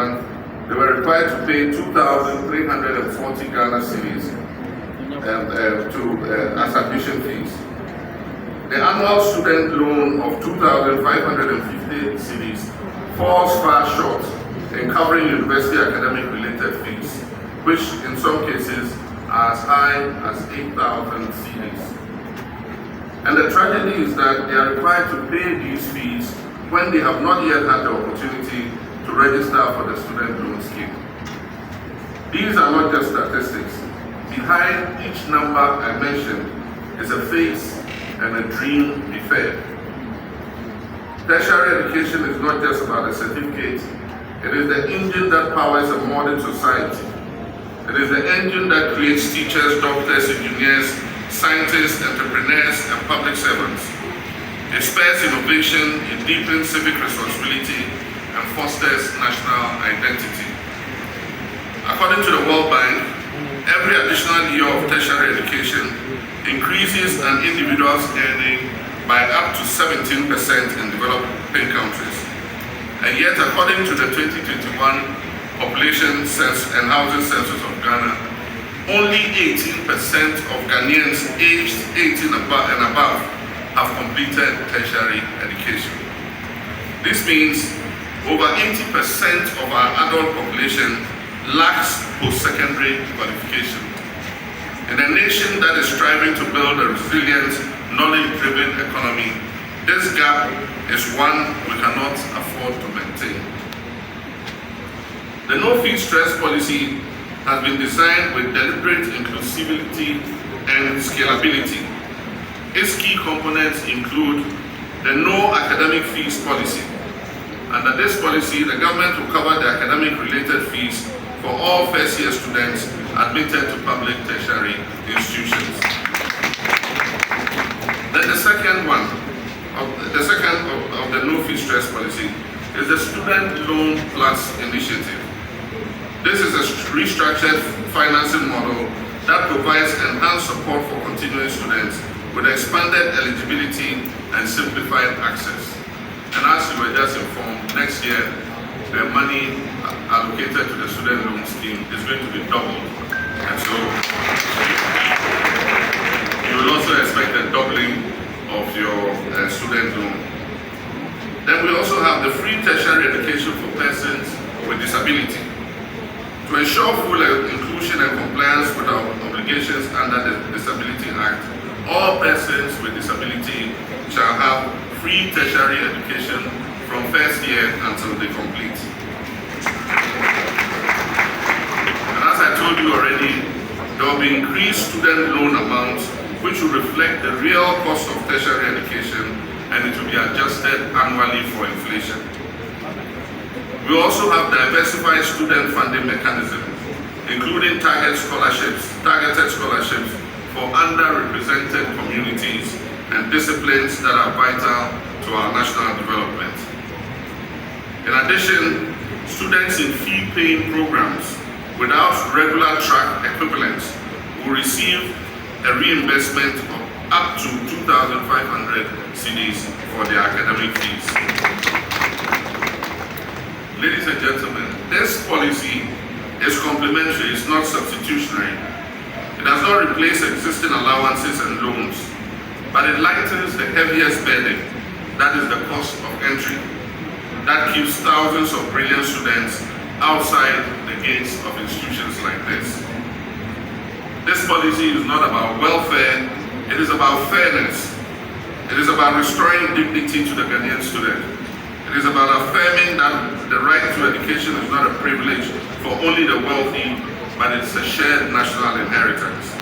month, they were required to pay 2,340 Ghana cedis as admission fees. The annual student loan of 2,550 cedis falls far short in covering university academic related fees, which in some cases are as high as 8,000 cedis. And the tragedy is that they are required to pay these fees when they have not yet had the opportunity to register for the student loan scheme. These are not just statistics. Behind each number I mentioned is a face and a dream deferred. Tertiary education is not just about a certificate. It is the engine that powers a modern society. It is the engine that creates teachers, doctors, engineers, scientists, entrepreneurs, and public servants. It spurs innovation, it deepens civic responsibility, and fosters national identity. According to the World Bank, every additional year of tertiary education increases an individual's earning by up to 17% in developing countries. And yet, according to the 2021 Population and Housing Census of Ghana, only 18% of Ghanaians aged 18 and above have completed tertiary education. This means over 80% of our adult population lacks post-secondary qualification. In a nation that is striving to build a resilient, knowledge-driven economy, this gap is one we cannot afford to maintain. The no-fee stress policy has been designed with deliberate inclusivity and scalability. Its key components include the no academic fees policy. Under this policy, the government will cover the academic-related fees for all first-year students admitted to public tertiary institutions. Then the second of the no-fee stress policy is the Student Loan Plus initiative. This is a restructured financing model that provides enhanced support for continuing students with expanded eligibility and simplified access. And as you were just informed, next year, the money allocated to the student loan scheme is going to be doubled. And so, you will also expect a doubling of your student loan. Then we also have the free tertiary education for persons with disability. To ensure full inclusion and compliance with our obligations under the Disability Act, all persons with disability shall have free tertiary education from first year until they complete. And as I told you already, there will be increased student loan amounts which will reflect the real cost of tertiary education, and it will be adjusted annually for inflation. We also have diversified student funding mechanisms, including targeted scholarships for underrepresented communities and disciplines that are vital to our national development. In addition, students in fee-paying programs without regular track equivalents will receive a reimbursement of up to 2,500 cedis for their academic fees. Ladies and gentlemen, this policy is complementary, it's not substitutionary. It does not replace existing allowances and loans, but it lightens the heaviest burden, that is the cost of entry, that keeps thousands of brilliant students outside the gates of institutions like this. This policy is not about welfare, it is about fairness. It is about restoring dignity to the Ghanaian student. It is about affirming that the right to education is not a privilege for only the wealthy, but it's a shared national inheritance.